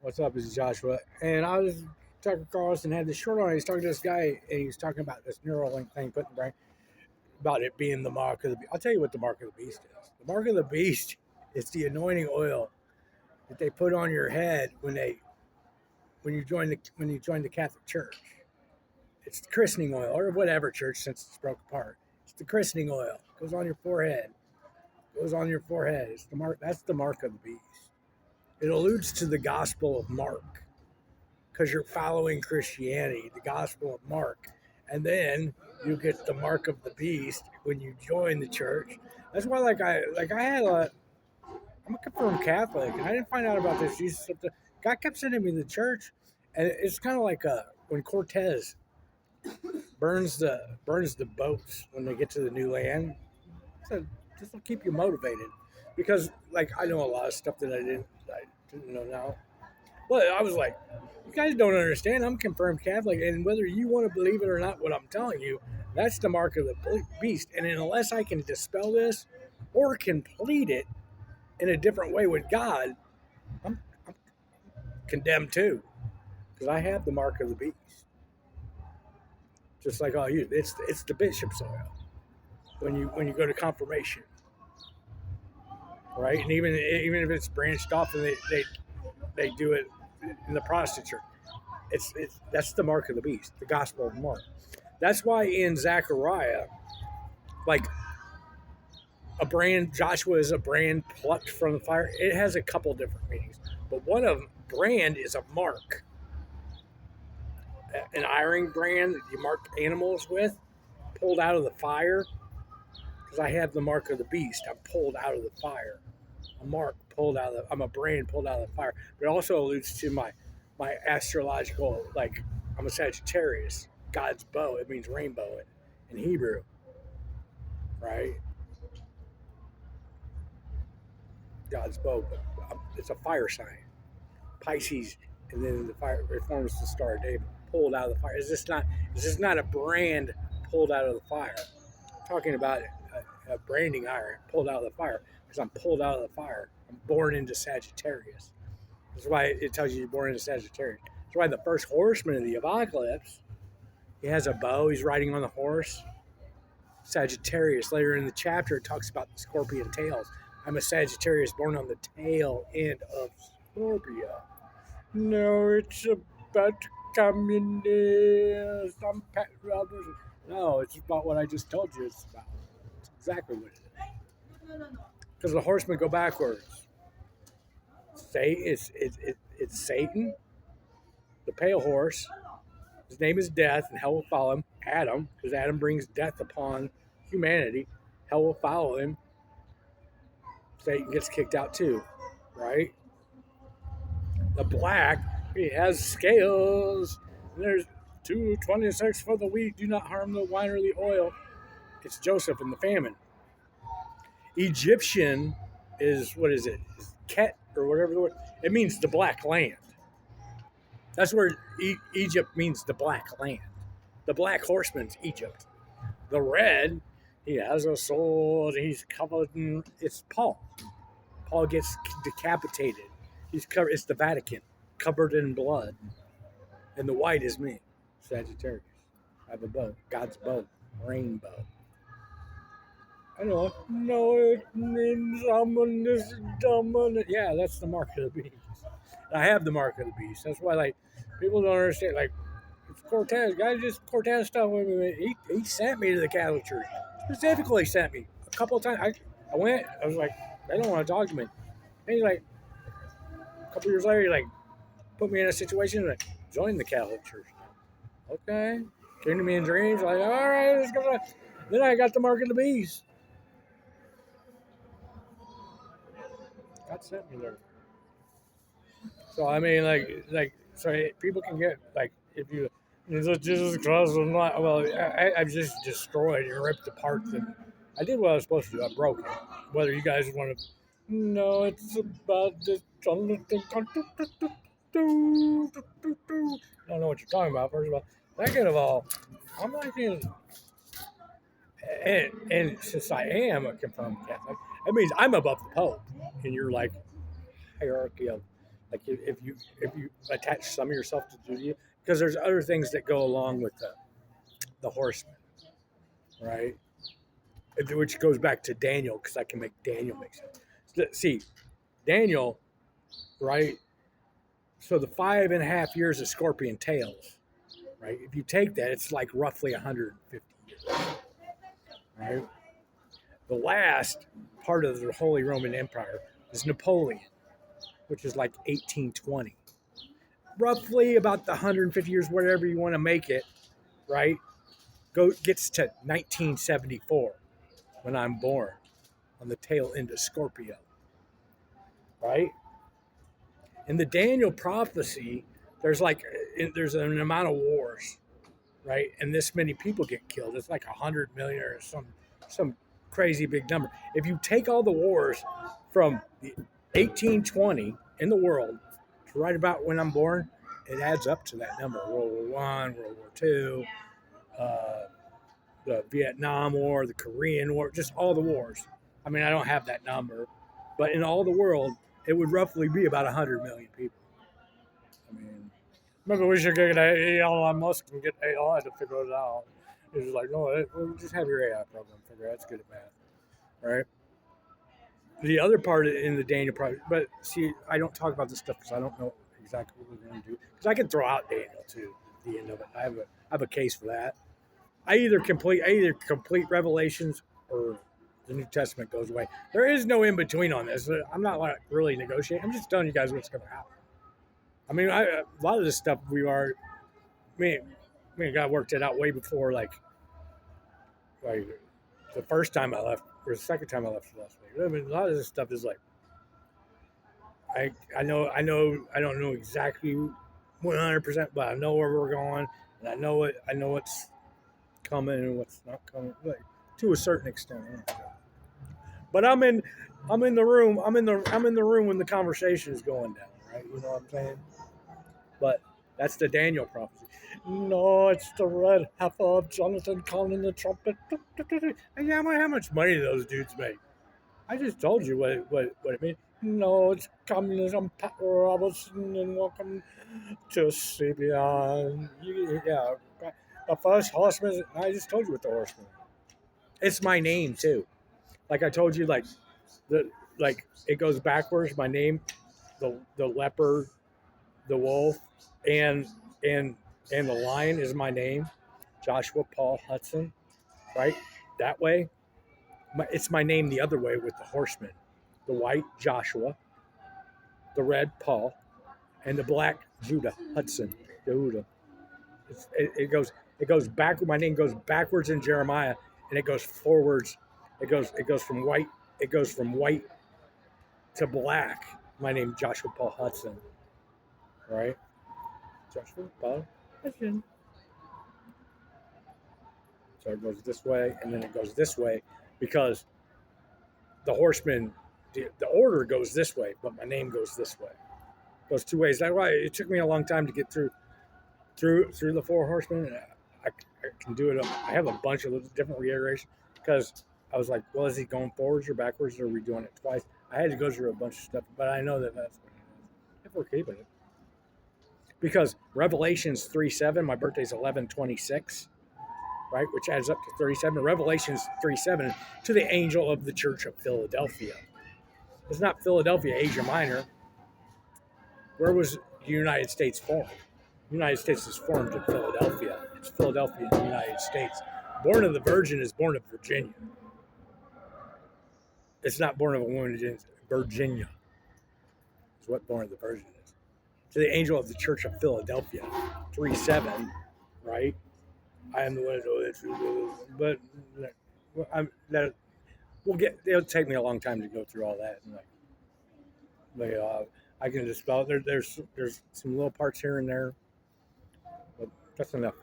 What's up? This is Joshua. And I was Tucker Carlson had this short on. He's talking to this guy, and he's talking about this Neuralink thing put in the brain about it being the mark of the beast. I'll tell you what the mark of the beast is. The mark of the beast is the anointing oil that they put on your head when you join the Catholic Church. It's the christening oil or whatever church since it's broke apart. It's the christening oil. It goes on your forehead. It goes on your forehead. It's the mark. That's the mark of the beast. It alludes to the Gospel of Mark because you're following Christianity, the Gospel of Mark. And then you get the mark of the beast when you join the church. That's why, I'm a confirmed Catholic, and I didn't find out about this Jesus stuff. God kept sending me to the church, and it's kind of like when Cortez burns the boats when they get to the new land. So this will keep you motivated, because I know a lot of stuff that I didn't know now. Well, I was like, you guys don't understand. I'm confirmed Catholic, and whether you want to believe it or not, what I'm telling you, that's the mark of the beast. And unless I can dispel this or complete it in a different way with God, I'm condemned too, because I have the mark of the beast. Just like all you, it's the bishop's oil when you go to confirmation, right? And even if it's branched off and they do it in the Protestant church, it's that's the mark of the beast, the Gospel of Mark. That's why in Zechariah, like Joshua is a brand plucked from the fire. It has a couple different meanings, but one of them, brand, is a mark, an iron brand that you mark animals with, pulled out of the fire. Because I have the mark of the beast, I'm pulled out of the fire. I'm a brand pulled out of the fire. But it also alludes to my astrological, I'm a Sagittarius, God's bow. It means rainbow in Hebrew, right? God's bow, but it's a fire sign. Pisces, and then the fire reforms the Star of David, pulled out of the fire. Is this not a brand pulled out of the fire? I'm talking about a branding iron pulled out of the fire, because I'm pulled out of the fire. I'm born into Sagittarius. That's why it tells you you're born into Sagittarius. That's why the first horseman of the apocalypse, he has a bow. He's riding on the horse. Sagittarius. Later in the chapter, it talks about the scorpion tails. I'm a Sagittarius born on the tail end of Scorpio. No, it's about communists. I'm Pat Roberts. No, it's about what I just told you it's about. It's exactly what it is. Because the horsemen go backwards. It's Satan, the pale horse. His name is Death, and hell will follow him. Adam, because Adam brings death upon humanity. Hell will follow him. Satan gets kicked out too, right? The black, he has scales. And there's 2:26 for the wheat. Do not harm the wine or the oil. It's Joseph in the famine. Egyptian is, what is it? Is Ket or whatever the word. It means the black land. That's where Egypt means, the black land. The black horseman's Egypt. The red, he has a sword. He's covered in. It's Paul. Paul gets decapitated. He's covered. It's the Vatican, covered in blood. And the white is me, Sagittarius. I have a bow, God's bow, rainbow. I know. No, it means someone is dumb. Yeah, that's the mark of the beast. I have the mark of the beast. That's why, people don't understand. It's Cortez. Guys, just Cortez stuff. He sent me to the Catholic Church. Specifically sent me a couple of times. I went. I was like, they don't want to talk to me. And he's like, a couple years later, he put me in a situation and joined the Catholic Church. Okay. Came to me in dreams. All right, let's go. Then I got the mark of the beast. God sent me there. So I mean, so people can get if you Jesus Christ was not, well, I've just destroyed and ripped apart them. I did what I was supposed to do. I broke it. Whether you guys want to, no, it's about this. I don't know what you're talking about. First of all, second of all, I'm not in. And since I am a confirmed Catholic, that means I'm above the Pope in your hierarchy of Like if you attach some of yourself to Judaism, because there's other things that go along with the horsemen, right? Which goes back to Daniel, because I can make Daniel make sense. See, Daniel, right? So the 5.5 years of scorpion tails, right? If you take that, it's like roughly 150 years, right? The last part of the Holy Roman Empire is Napoleon, which is like 1820. Roughly about the 150 years, whatever you want to make it, right? Gets to 1974 when I'm born on the tail end of Scorpio, right? In the Daniel prophecy, there's an amount of wars, right? And this many people get killed. It's like 100 million or some crazy big number. If you take all the wars from the 1820 in the world to right about when I'm born, it adds up to that number. World War One, World War Two, the Vietnam War, the Korean War, just all the wars. I mean, I don't have that number, but in all the world, it would roughly be about 100 million people. I mean, maybe we should get Elon Musk and get AI to figure it out. He's just like, no, we'll just have your AI program figure it out. It's good at math, right? The other part in the Daniel project, but see, I don't talk about this stuff because I don't know exactly what we're going to do. Because I can throw out Daniel too at the end of it. I have a case for that. I either complete Revelations or the New Testament goes away. There is no in between on this. I'm not like really negotiating. I'm just telling you guys what's going to happen. I mean, a lot of this stuff me and God worked it out way before like the first time I left or the second time I left last week. I mean, a lot of this stuff is like I don't know exactly 100%, but I know where we're going, and I know what's coming and what's not coming, like to a certain extent. But I'm in the room. I'm in the room when the conversation is going down, right? You know what I'm saying? But that's the Daniel prophecy. No, it's the red heifer of Jonathan calling the trumpet. Yeah, how much money do those dudes make? I just told you what it means. No, it's communism, Pat Robertson, and welcome to CBN. Yeah, the first horseman. I just told you what the horseman. It's my name too. Like I told you, like it goes backwards. My name, the leopard, the wolf, and the lion is my name, Joshua Paul Hudson. Right, that way. It's my name the other way with the horseman, the white Joshua, the red Paul, and the black Judah Hudson. Yehuda. It goes back. My name goes backwards in Jeremiah, and it goes forwards. It goes from white. It goes from white to black. My name Joshua Paul Hudson. Right, Joshua Paul Hudson. So it goes this way, and then it goes this way, because the horseman, the order goes this way, but my name goes this way. It goes two ways. That's why it took me a long time to get through the four horsemen. And I can do it. I have a bunch of different reiterations because I was like, well, is he going forwards or backwards, or are we doing it twice? I had to go through a bunch of stuff, but I know that's what it is. If we're keeping it. Because Revelations 3:7, my birthday's 11/26, right, which adds up to 37. Revelations 3:7, to the angel of the church of Philadelphia. It's not Philadelphia, Asia Minor. Where was the United States formed? The United States is formed in Philadelphia. It's Philadelphia in the United States. Born of the Virgin is born of Virginia. It's not born of a woman, it's Virginia. It's what born of the Virgin is. To the angel of the church of Philadelphia, 3:7, right? I am the one but it'll take me a long time to go through all that. And I can just spell it. There's some little parts here and there, but that's enough.